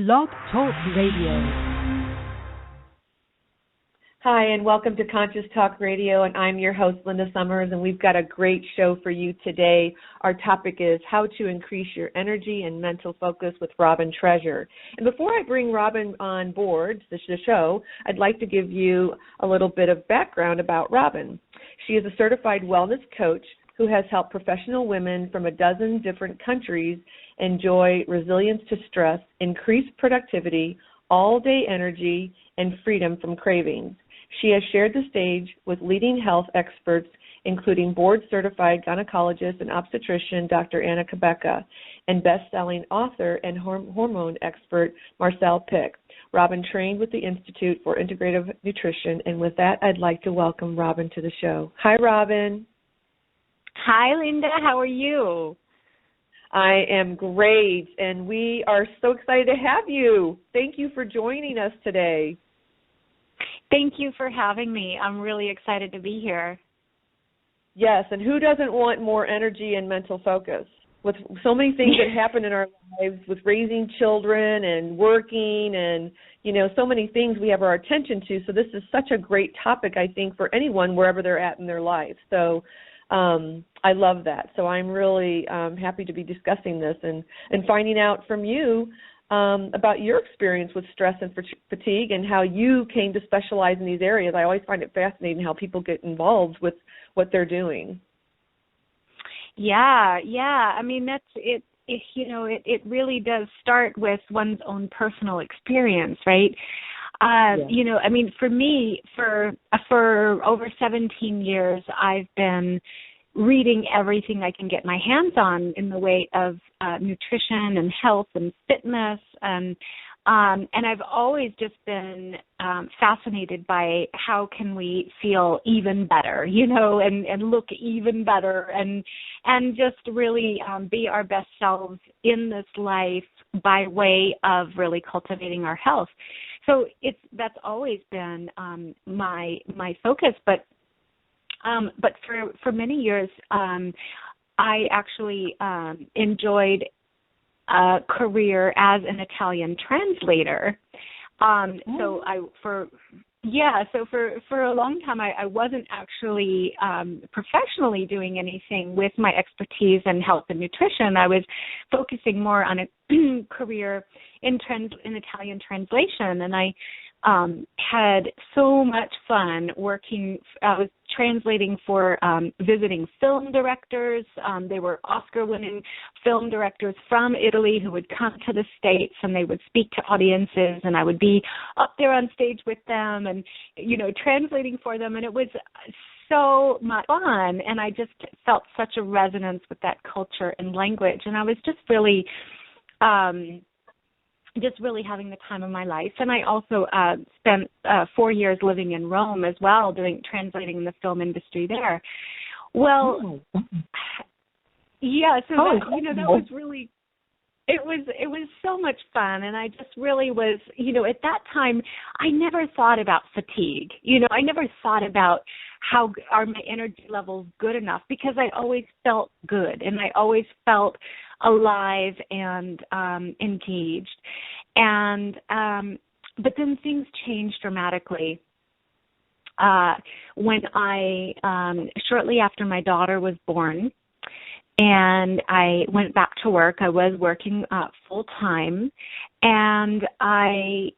Blog Talk Radio. Hi, and welcome to Conscious Talk Radio, and I'm your host, Linda Summers, and we've got a great show for you today. Our topic is how to increase your energy and mental focus with Robin Treasure. And before I bring Robin on board the show, I'd like to give you a little bit of background about Robin. She is a certified wellness coach who has helped professional women from a dozen different countries enjoy resilience to stress, increased productivity, all-day energy, and freedom from cravings. She has shared the stage with leading health experts, including board-certified gynecologist and obstetrician Dr. Anna Cabeca, and best-selling author and hormone expert Marcel Pick. Robin trained with the Institute for Integrative Nutrition, and with that, I'd like to welcome Robin to the show. Hi, Robin. Hi, Linda. How are you? I am great, and we are so excited to have you. Thank you for joining us today. Thank you for having me. I'm really excited to be here. Yes, and who doesn't want more energy and mental focus? With so many things that happen in our lives, with raising children and working and, so many things we have our attention to. So this is such a great topic, I think, for anyone wherever they're at in their life. So I love that. So I'm really happy to be discussing this and finding out from you about your experience with stress and fatigue and how you came to specialize in these areas. I always find it fascinating how people get involved with what they're doing. Yeah. I mean, that's it. It really does start with one's own personal experience, right? For me, for over 17 years, I've been reading everything I can get my hands on in the way of nutrition and health and fitness, and I've always just been fascinated by how can we feel even better, and look even better, and just really be our best selves in this life by way of really cultivating our health. So that's always been my focus, but for many years, I actually enjoyed a career as an Italian translator. So for a long time, I wasn't actually professionally doing anything with my expertise in health and nutrition. I was focusing more on a career in Italian translation, and I had so much fun working. I was translating for visiting film directors. They were Oscar-winning film directors from Italy who would come to the States, and they would speak to audiences, and I would be up there on stage with them and, translating for them. And it was so much fun, and I just felt such a resonance with that culture and language. And I was just really having the time of my life. And I also spent 4 years living in Rome as well, translating in the film industry there. Well, that was really, it was so much fun. And I just really was, at that time, I never thought about fatigue. I never thought about how are my energy levels good enough, because I always felt good and I always felt alive and engaged. And but then things changed dramatically when I shortly after my daughter was born, and I went back to work. I was working full time, and I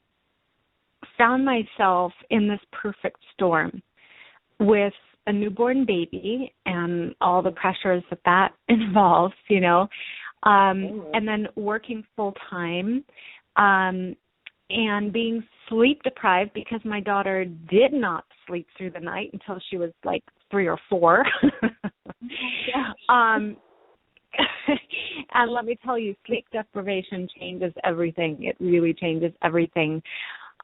found myself in this perfect storm with a newborn baby and all the pressures that involves, and then working full time. And being sleep deprived because my daughter did not sleep through the night until she was like 3 or 4. And let me tell you, sleep deprivation changes everything. It really changes everything.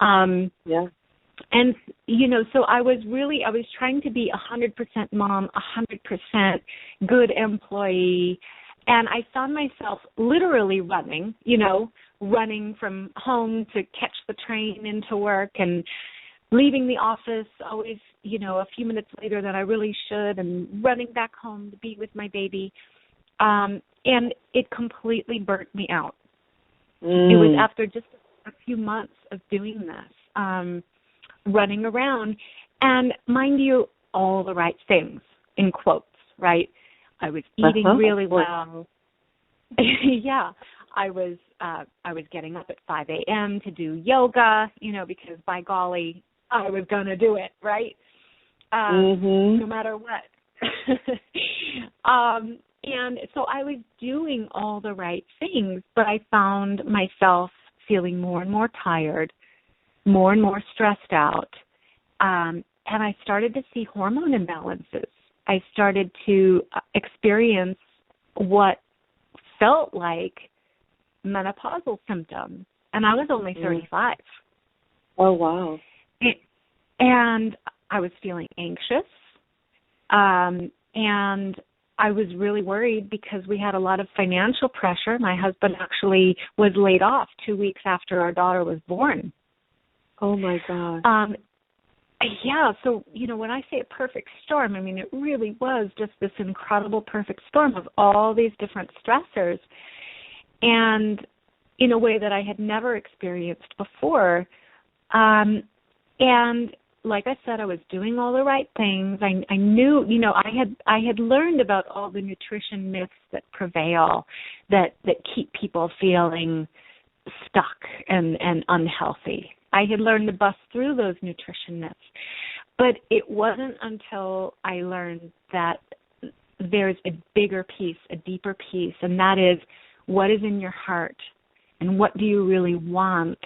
And, so I was trying to be 100% mom, 100% good employee. And I found myself literally running from home to catch the train into work and leaving the office always, a few minutes later than I really should, and running back home to be with my baby. And it completely burnt me out. It was after just a few months of doing this, running around, and mind you, all the right things, in quotes, right? I was eating really well. Yeah, I was getting up at 5 a.m. to do yoga, because by golly, I was going to do it, right? No matter what. And so I was doing all the right things, but I found myself feeling more and more tired, more and more stressed out. And I started to see hormone imbalances. I started to experience what felt like menopausal symptoms. And I was only 35. Oh, wow. And I was feeling anxious. And I was really worried because we had a lot of financial pressure. My husband actually was laid off 2 weeks after our daughter was born. Oh, my God. Yeah, so, when I say a perfect storm, I mean, it really was just this incredible perfect storm of all these different stressors, and in a way that I had never experienced before. And like I said, I was doing all the right things. I knew, I had learned about all the nutrition myths that prevail, that keep people feeling stuck and unhealthy. I had learned to bust through those nutrition myths. But it wasn't until I learned that there's a bigger piece, a deeper piece, and that is what is in your heart and what do you really want?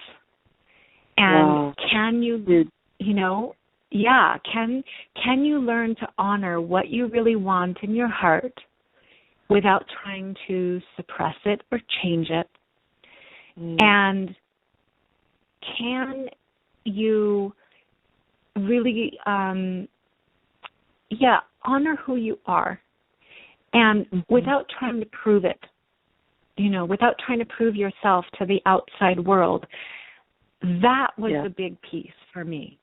And can you, can you learn to honor what you really want in your heart without trying to suppress it or change it? And can you really, honor who you are, and without trying to prove it, without trying to prove yourself to the outside world? That was the big piece for me.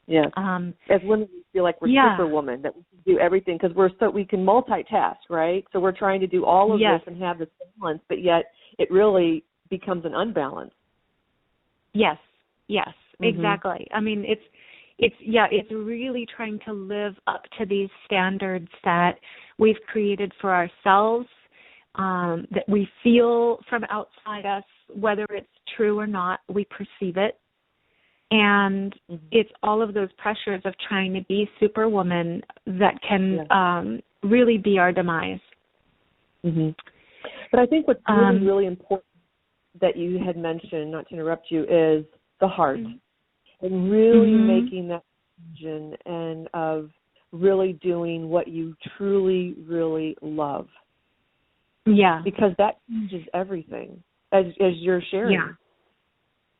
Yes. As women, we feel like we're superwoman, that we can do everything because we can multitask, right? So we're trying to do all of this and have this balance, but yet it really becomes an unbalance. Yes, exactly. I mean, it's really trying to live up to these standards that we've created for ourselves, that we feel from outside us, whether it's true or not, we perceive it. And it's all of those pressures of trying to be superwoman that can really be our demise. But I think what's really, really important that you had mentioned, not to interrupt you, is the heart. And really making that decision and of really doing what you truly, really love. Yeah. Because that changes everything, as you're sharing.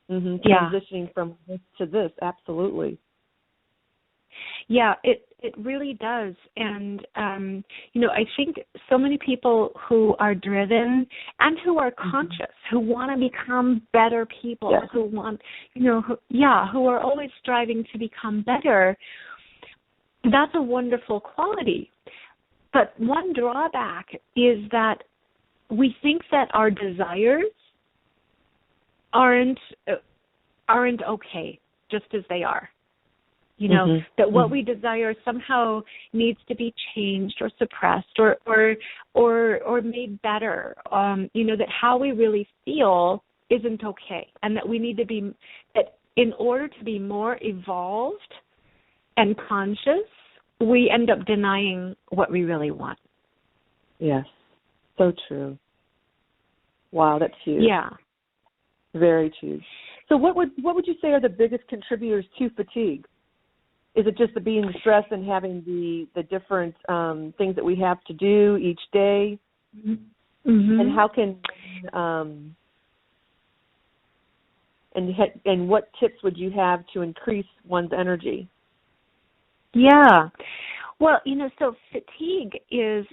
Transitioning from this to this, absolutely. Yeah, it really does. And, I think so many people who are driven and who are conscious, who want to become better people, who want, who are always striving to become better, that's a wonderful quality. But one drawback is that we think that our desires aren't okay just as they are. That what we desire somehow needs to be changed or suppressed or made better. That how we really feel isn't okay, and that we need to be, that in order to be more evolved and conscious, we end up denying what we really want. Yes, so true. Wow, that's huge. Yeah, very huge. So what would you say are the biggest contributors to fatigue? Is it just the being stressed and having the different things that we have to do each day? And how can and what tips would you have to increase one's energy? Yeah. Well, so fatigue is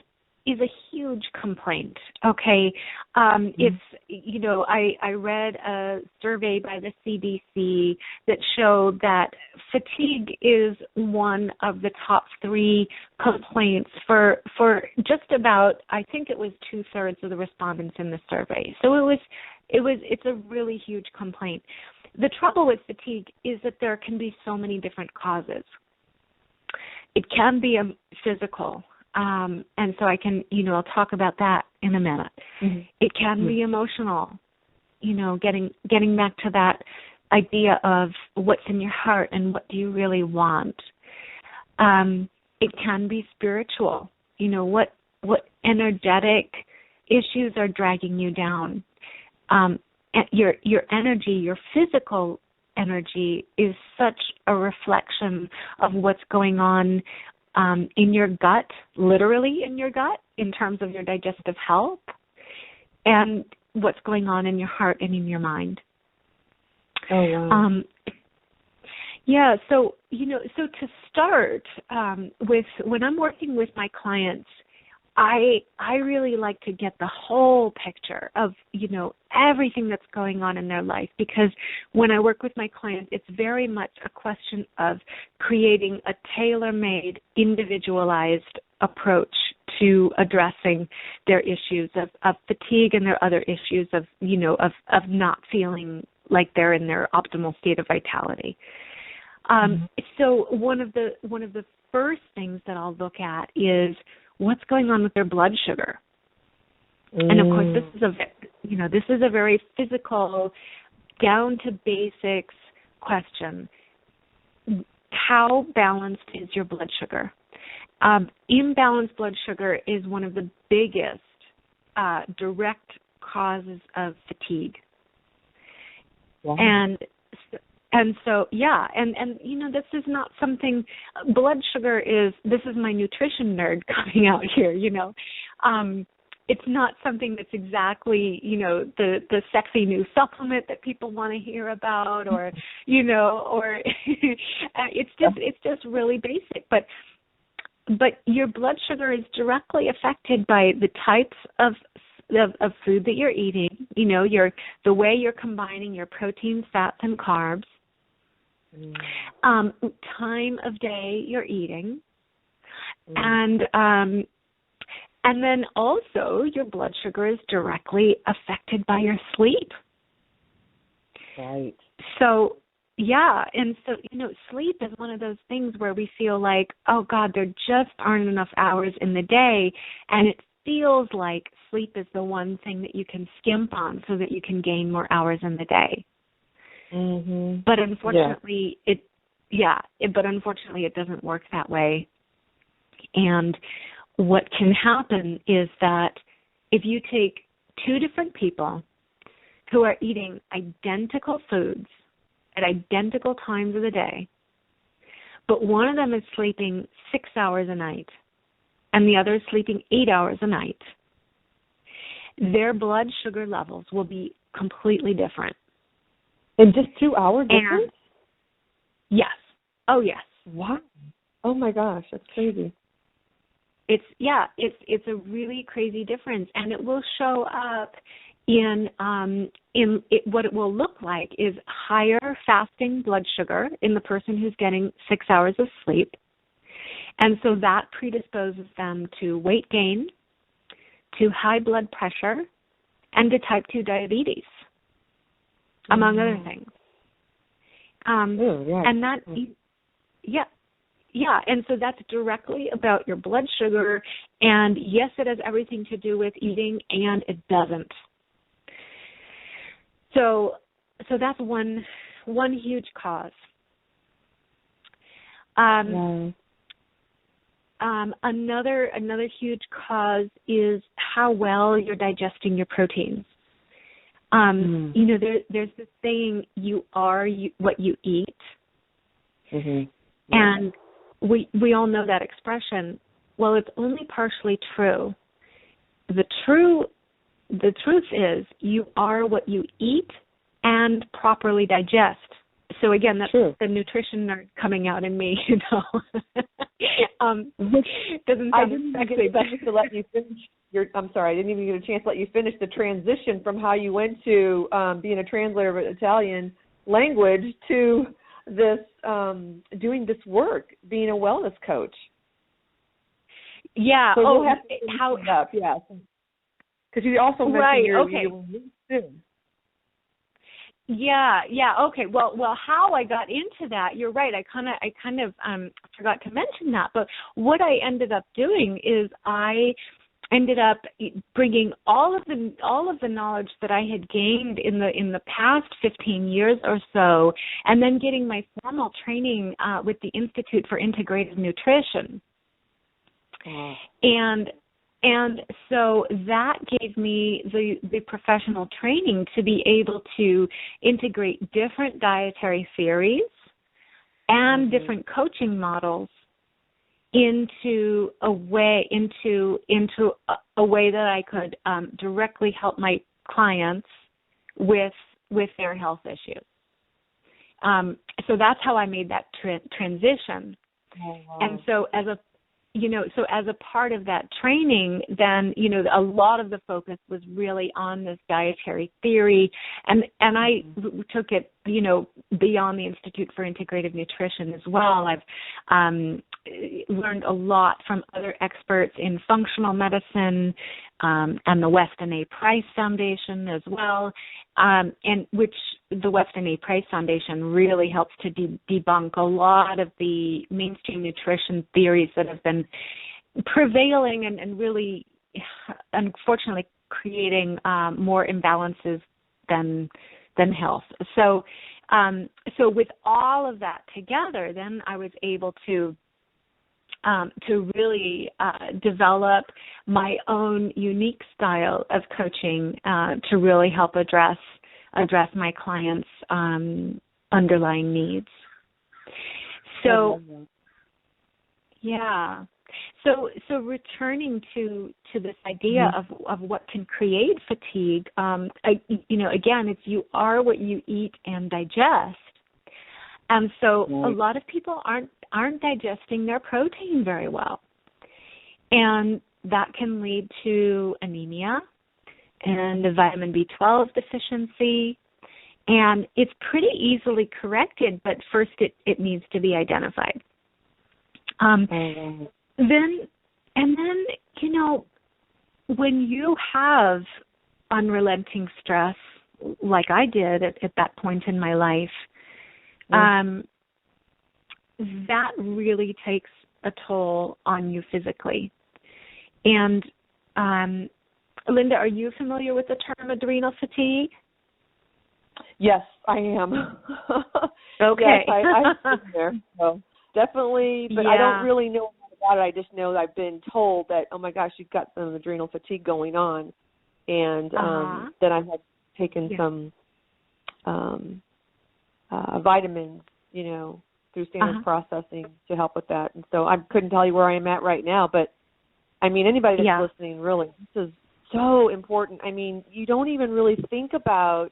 a huge complaint. Okay. It's, I read a survey by the CDC that showed that fatigue is one of the top 3 complaints for just about, I think it was 2/3 of the respondents in the survey. So it was It's a really huge complaint. The trouble with fatigue is that there can be so many different causes. It can be physical, and so I'll talk about that in a minute. Mm-hmm. It can be emotional, getting back to that idea of what's in your heart and what do you really want. It can be spiritual, what energetic issues are dragging you down. Your energy, your physical energy is such a reflection of what's going on in your gut, literally in your gut, in terms of your digestive health, and what's going on in your heart and in your mind. Oh, wow. So to start with, when I'm working with my clients, I really like to get the whole picture of, everything that's going on in their life, because when I work with my clients, it's very much a question of creating a tailor-made, individualized approach to addressing their issues of fatigue and their other issues of not feeling like they're in their optimal state of vitality. So one of the first things that I'll look at is what's going on with their blood sugar. And of course, this is a very physical, down to basics question. How balanced is your blood sugar? Imbalanced blood sugar is one of the biggest direct causes of fatigue. Wow. And so, this is not something, blood sugar this is my nutrition nerd coming out here, it's not something that's exactly, the sexy new supplement that people want to hear about, or, or it's just really basic. But your blood sugar is directly affected by the types of food that you're eating, the way you're combining your proteins, fats, and carbs, time of day you're eating, and then also your blood sugar is directly affected by your sleep. Right. So, sleep is one of those things where we feel like, oh God, there just aren't enough hours in the day, and it feels like sleep is the one thing that you can skimp on so that you can gain more hours in the day. Mm-hmm. But unfortunately, it doesn't work that way. And what can happen is that if you take two different people who are eating identical foods at identical times of the day, but one of them is sleeping 6 hours a night and the other is sleeping 8 hours a night, their blood sugar levels will be completely different. In just 2 hours difference? Yes. Oh, yes. Wow. Oh my gosh, that's crazy. It's a really crazy difference, and it will show up in what it will look like is higher fasting blood sugar in the person who's getting 6 hours of sleep, and so that predisposes them to weight gain, to high blood pressure, and to type 2 diabetes, among other things. And that, and so that's directly about your blood sugar, and yes, it has everything to do with eating, and it doesn't. So that's one huge cause. Another huge cause is how well you're digesting your proteins. There's this saying, you are what you eat. Mm-hmm. And we all know that expression. Well, it's only partially true. The truth is you are what you eat and properly digest. So again, that's the nutrition nerd coming out in me, doesn't sound sexy, but to let you finish I'm sorry, I didn't even get a chance to let you finish the transition from how you went to being a translator of Italian language to this doing this work, being a wellness coach. Yeah. So we'll have to how up, yeah. Because you also mentioned you're soon. Yeah. Okay. Well, how I got into that, you're right. I kind of forgot to mention that. But what I ended up doing is I ended up bringing all of the knowledge that I had gained in the past 15 years or so, and then getting my formal training with the Institute for Integrative Nutrition. And so that gave me the professional training to be able to integrate different dietary theories and different coaching models into a way that I could directly help my clients with their health issues. So that's how I made that transition. Oh, wow. And so as a part of that training, then, a lot of the focus was really on this dietary theory. And I took it, beyond the Institute for Integrative Nutrition as well. I've learned a lot from other experts in functional medicine and the Weston A. Price Foundation as well, and which the Weston A. Price Foundation really helps to debunk a lot of the mainstream nutrition theories that have been prevailing and really, unfortunately, creating more imbalances than health. So with all of that together, then I was able to really develop my own unique style of coaching to really help address my clients' underlying needs. So, yeah. So returning to this idea of what can create fatigue, again, it's you are what you eat and digest. And so a lot of people aren't digesting their protein very well. And that can lead to anemia and a vitamin B12 deficiency. And it's pretty easily corrected, but first it needs to be identified. Then, when you have unrelenting stress, like I did at that point in my life, that really takes a toll on you physically. And Linda, are you familiar with the term adrenal fatigue? Yes, I am. Okay. Yes, I've been there. So definitely, but I don't really know about it. I just know that I've been told that, oh my gosh, you've got some adrenal fatigue going on. And then I had taken some vitamins, through standard processing to help with that. And so I couldn't tell you where I am at right now, but I mean, anybody that's listening, really, this is so important. I mean, you don't even really think about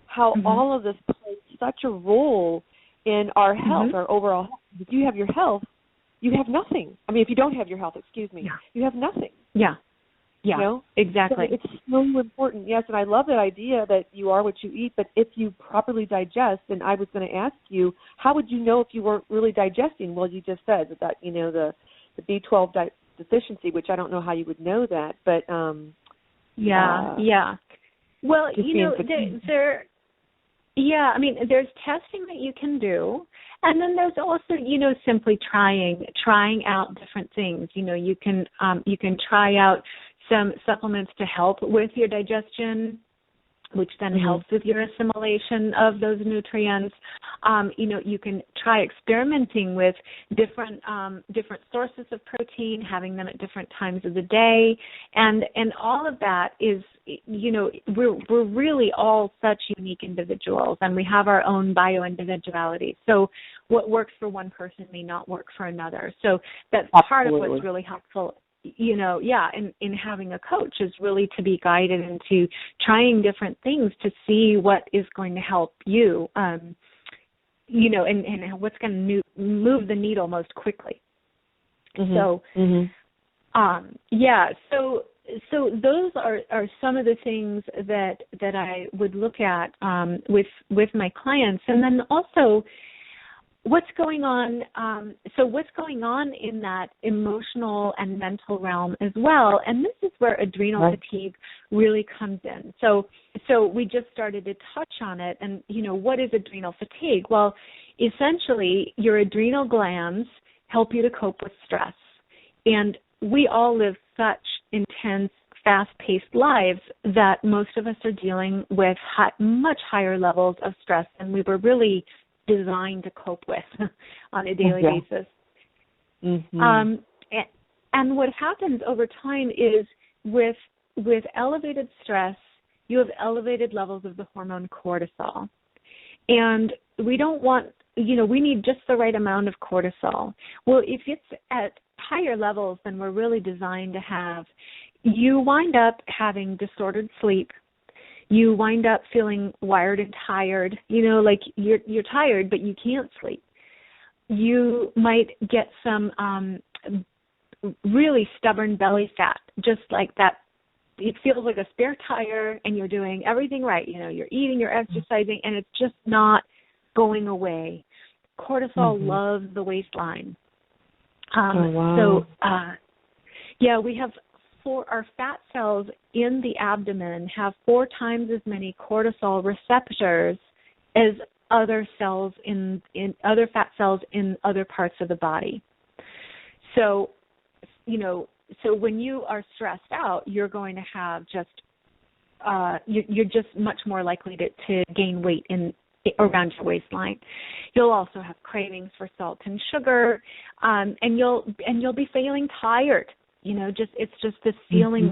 how all of this plays such a role in our health, our overall health. If you have your health, you have nothing. I mean, if you don't have your health, you have nothing. Yeah. Yeah, exactly. So it's so important, yes, and I love that idea that you are what you eat, but if you properly digest, and I was going to ask you, how would you know if you weren't really digesting? Well, you just said that, the B12 deficiency, which I don't know how you would know that, but... Well, there's testing that you can do, and then there's also, simply trying out different things. You can try out some supplements to help with your digestion, which then helps with your assimilation of those nutrients. You can try experimenting with different sources of protein, having them at different times of the day, and all of that is, we're really all such unique individuals, and we have our own bio-individuality. So what works for one person may not work for another. So that's part of what's really helpful. In having a coach is really to be guided into trying different things to see what is going to help you, and what's going to move the needle most quickly. So those are some of the things that I would look at with my clients. And then also what's going on? So what's going on in that emotional and mental realm as well? And this is where adrenal fatigue really comes in. So we just started to touch on it. And what is adrenal fatigue? Well, essentially, your adrenal glands help you to cope with stress, and we all live such intense, fast-paced lives that most of us are dealing with much higher levels of stress than we were really designed to cope with on a daily basis. Mm-hmm. And what happens over time is with elevated stress, you have elevated levels of the hormone cortisol. And we don't want, we need just the right amount of cortisol. Well, if it's at higher levels than we're really designed to have, you wind up having disordered sleep. You wind up feeling wired and tired, like you're tired, but you can't sleep. You might get some really stubborn belly fat, just like that. It feels like a spare tire and you're doing everything right. You're eating, you're exercising, and it's just not going away. Cortisol loves the waistline. So, we have our fat cells in the abdomen have 4 times as many cortisol receptors as other cells in other fat cells in other parts of the body. So, so when you are stressed out, you're going to have you're just much more likely to gain weight around your waistline. You'll also have cravings for salt and sugar, and you'll be feeling tired. It's just this feeling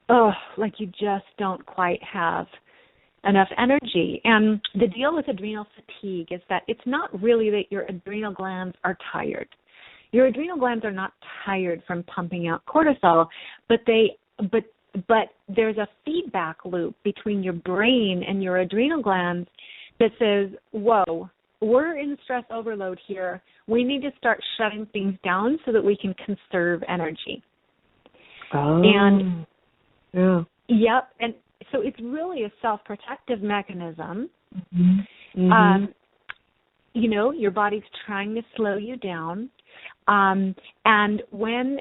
of, like you just don't quite have enough energy. And the deal with adrenal fatigue is that it's not really that your adrenal glands are tired. Your adrenal glands are not tired from pumping out cortisol, but there's a feedback loop between your brain and your adrenal glands that says, whoa, we're in stress overload here. We need to start shutting things down so that we can conserve energy. Oh. And yep. And so it's really a self-protective mechanism. Your body's trying to slow you down. And when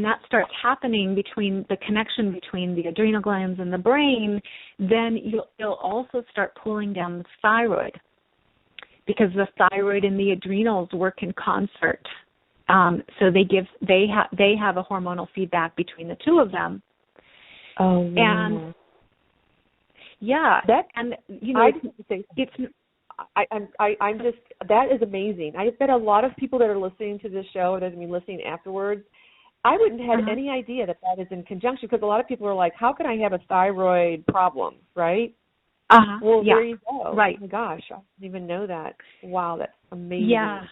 that starts happening between the connection between the adrenal glands and the brain, then you'll also start pulling down the thyroid, because the thyroid and the adrenals work in concert. So they have a hormonal feedback between the two of them. Oh, and I'm just, that is amazing. I bet a lot of people that are listening to this show, that have been listening afterwards, I wouldn't have any idea that is in conjunction, because a lot of people are like, how can I have a thyroid problem, right? Well, there you go. Right. Oh my gosh, I didn't even know that. Wow, that's amazing. Yeah.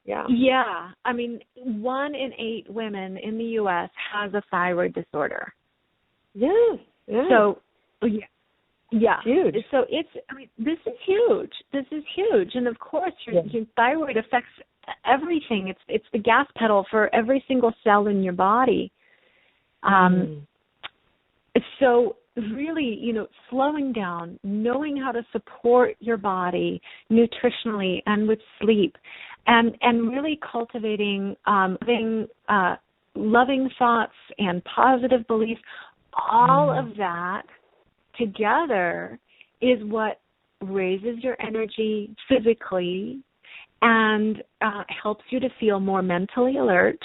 Yeah. Yeah. I mean, 1 in 8 women in the U.S. has a thyroid disorder. Yes. Yeah. So, yeah. Huge. So this is huge. This is huge. And of course, your thyroid affects everything. It's the gas pedal for every single cell in your body. So really, slowing down, knowing how to support your body nutritionally and with sleep, and really cultivating loving thoughts and positive beliefs, all of that together is what raises your energy physically and helps you to feel more mentally alert,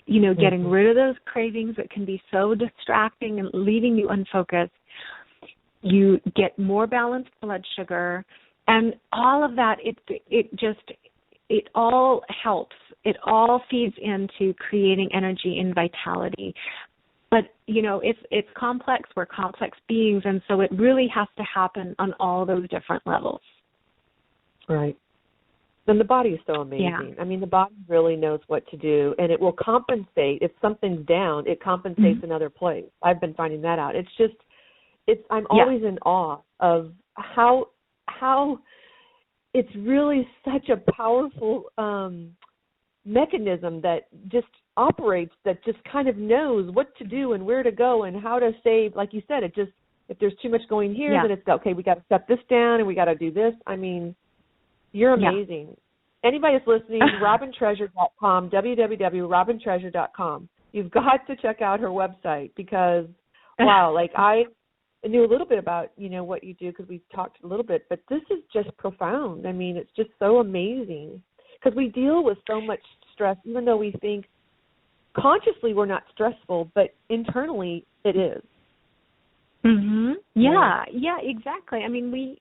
getting rid of those cravings that can be so distracting and leaving you unfocused. You get more balanced blood sugar, and all of that, it all helps. It all feeds into creating energy and vitality. But, it's complex. We're complex beings, and so it really has to happen on all those different levels. Right. And the body is so amazing. Yeah. I mean, the body really knows what to do, and it will compensate. If something's down, it compensates another place. I've been finding that out. I'm always in awe of how it's really such a powerful mechanism that just operates, that just kind of knows what to do and where to go and how to save. Like you said, if there's too much going here, then it's okay, we got to shut this down and we got to do this. I mean, You're amazing. Anybody that's listening, RobinTreasure.com, www.robintreasure.com. You've got to check out her website because, wow, like I knew a little bit about, what you do because we've talked a little bit, but this is just profound. I mean, it's just so amazing because we deal with so much stress, even though we think consciously we're not stressful, but internally it is. Mhm. Yeah, exactly. I mean,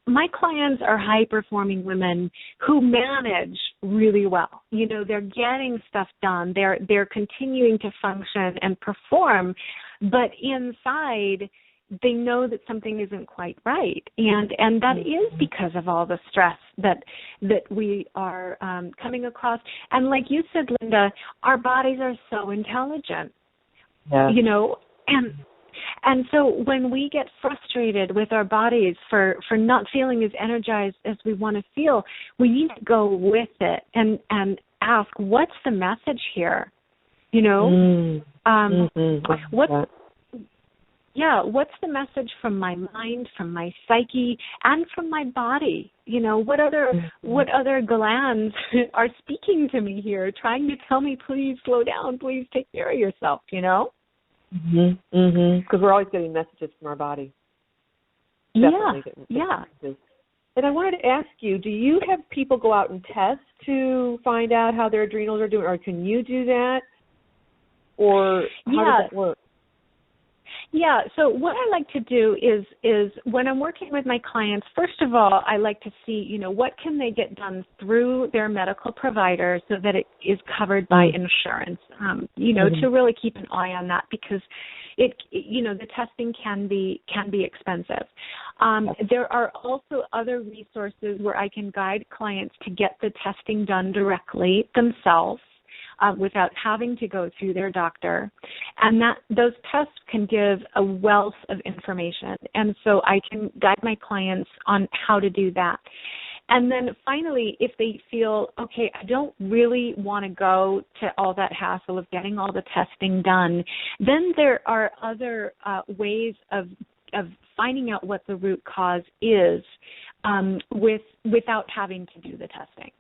my clients are high-performing women who manage really well. They're getting stuff done. They're continuing to function and perform, but inside they know that something isn't quite right, and that is because of all the stress that we are coming across. And like you said, Linda, our bodies are so intelligent. Yeah. And so when we get frustrated with our bodies for not feeling as energized as we want to feel, we need to go with it and ask, what's the message here? What's the message from my mind, from my psyche, and from my body? What other glands are speaking to me here, trying to tell me, please slow down, please take care of yourself, Because we're always getting messages from our body. Definitely getting messages. And I wanted to ask you, do you have people go out and test to find out how their adrenals are doing, or can you do that? Or how does that work? Yeah, so what I like to do is when I'm working with my clients, first of all, I like to see, what can they get done through their medical provider so that it is covered by insurance, to really keep an eye on that because the testing can be expensive. There are also other resources where I can guide clients to get the testing done directly themselves. Without having to go through their doctor. And those tests can give a wealth of information. And so I can guide my clients on how to do that. And then finally, if they feel, okay, I don't really want to go to all that hassle of getting all the testing done, then there are other ways of finding out what the root cause is without having to do the testing.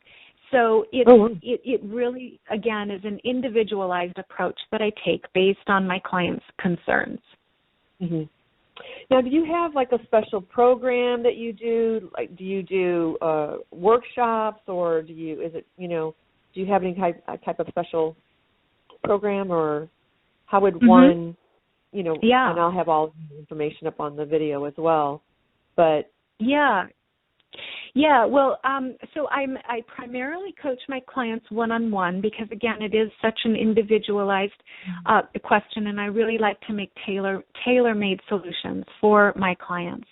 So it really, again, is an individualized approach that I take based on my clients' concerns. Mm-hmm. Now, do you have like a special program that you do? Like, do you do workshops, or do you have any type of special program, or how would one, and I'll have all the information up on the video as well, but. Yeah, well, so I primarily coach my clients one-on-one because, again, it is such an individualized question, and I really like to make tailor-made solutions for my clients.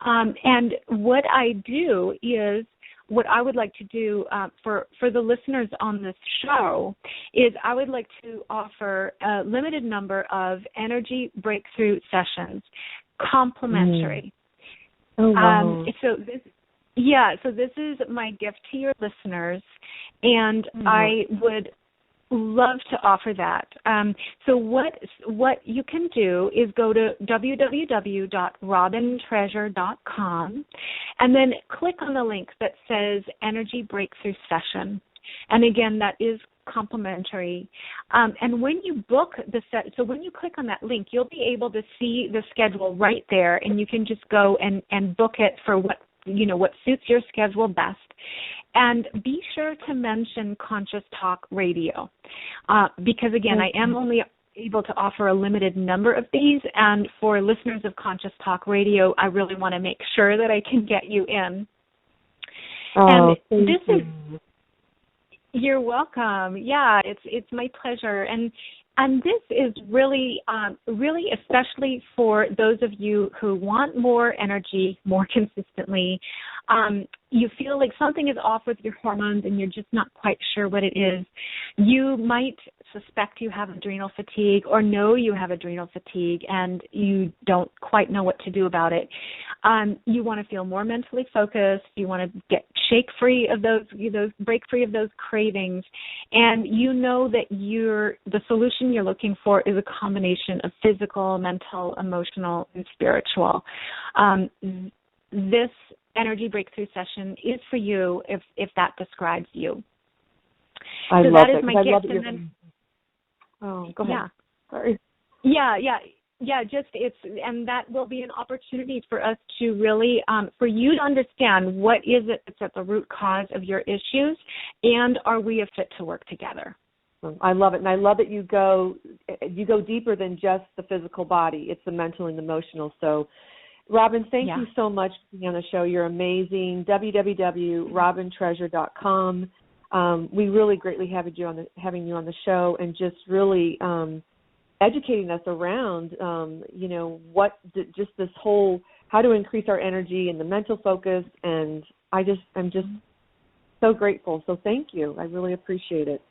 And what I do is, what I would like to do for the listeners on this show is I would like to offer a limited number of energy breakthrough sessions, complimentary. Oh, wow. So this is my gift to your listeners, and I would love to offer that. So what you can do is go to www.robintreasure.com and then click on the link that says Energy Breakthrough Session. And again, that is complimentary. And when you book so when you click on that link, you'll be able to see the schedule right there, and you can just go and book it for what suits your schedule best. And be sure to mention Conscious Talk Radio, because again, I am only able to offer a limited number of these, and for listeners of Conscious Talk Radio, I really want to make sure that I can get you in. Oh, and you're welcome. Yeah, it's my pleasure. And this is really especially for those of you who want more energy more consistently. You feel like something is off with your hormones and you're just not quite sure what it is. You might suspect you have adrenal fatigue or know you have adrenal fatigue and you don't quite know what to do about it. You want to feel more mentally focused. You want to break free of those cravings, and you know that the solution you're looking for is a combination of physical, mental, emotional, and spiritual. this energy breakthrough session is for you if that describes you. I so love that it. is my I love gift. that And then, oh, go ahead. Yeah. Sorry. Yeah, just and that will be an opportunity for us to really, for you to understand what is it that's at the root cause of your issues, and are we a fit to work together? I love it, and I love that you go deeper than just the physical body. It's the mental and emotional. So, Robin, thank you so much for being on the show. You're amazing. www.robintreasure.com. We really greatly having you on the show, and just really educating us around, just this whole how to increase our energy and the mental focus. And I'm just so grateful. So thank you. I really appreciate it.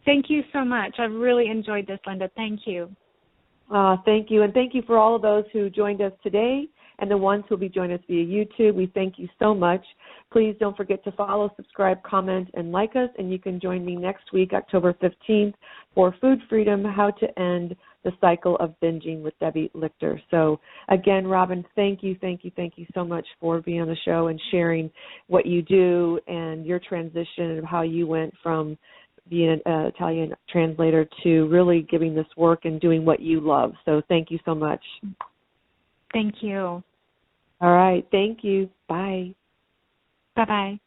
Thank you so much. I've really enjoyed this, Linda. Thank you. Thank you. And thank you for all of those who joined us today and the ones who will be joining us via YouTube. We thank you so much. Please don't forget to follow, subscribe, comment, and like us. And you can join me next week, October 15th, for Food Freedom, How to End the Cycle of Binging with Debbie Lichter. So, again, Robin, thank you so much for being on the show and sharing what you do and your transition and how you went from being an Italian translator to really giving this work and doing what you love. So thank you so much. Thank you. All right. Thank you. Bye. Bye-bye.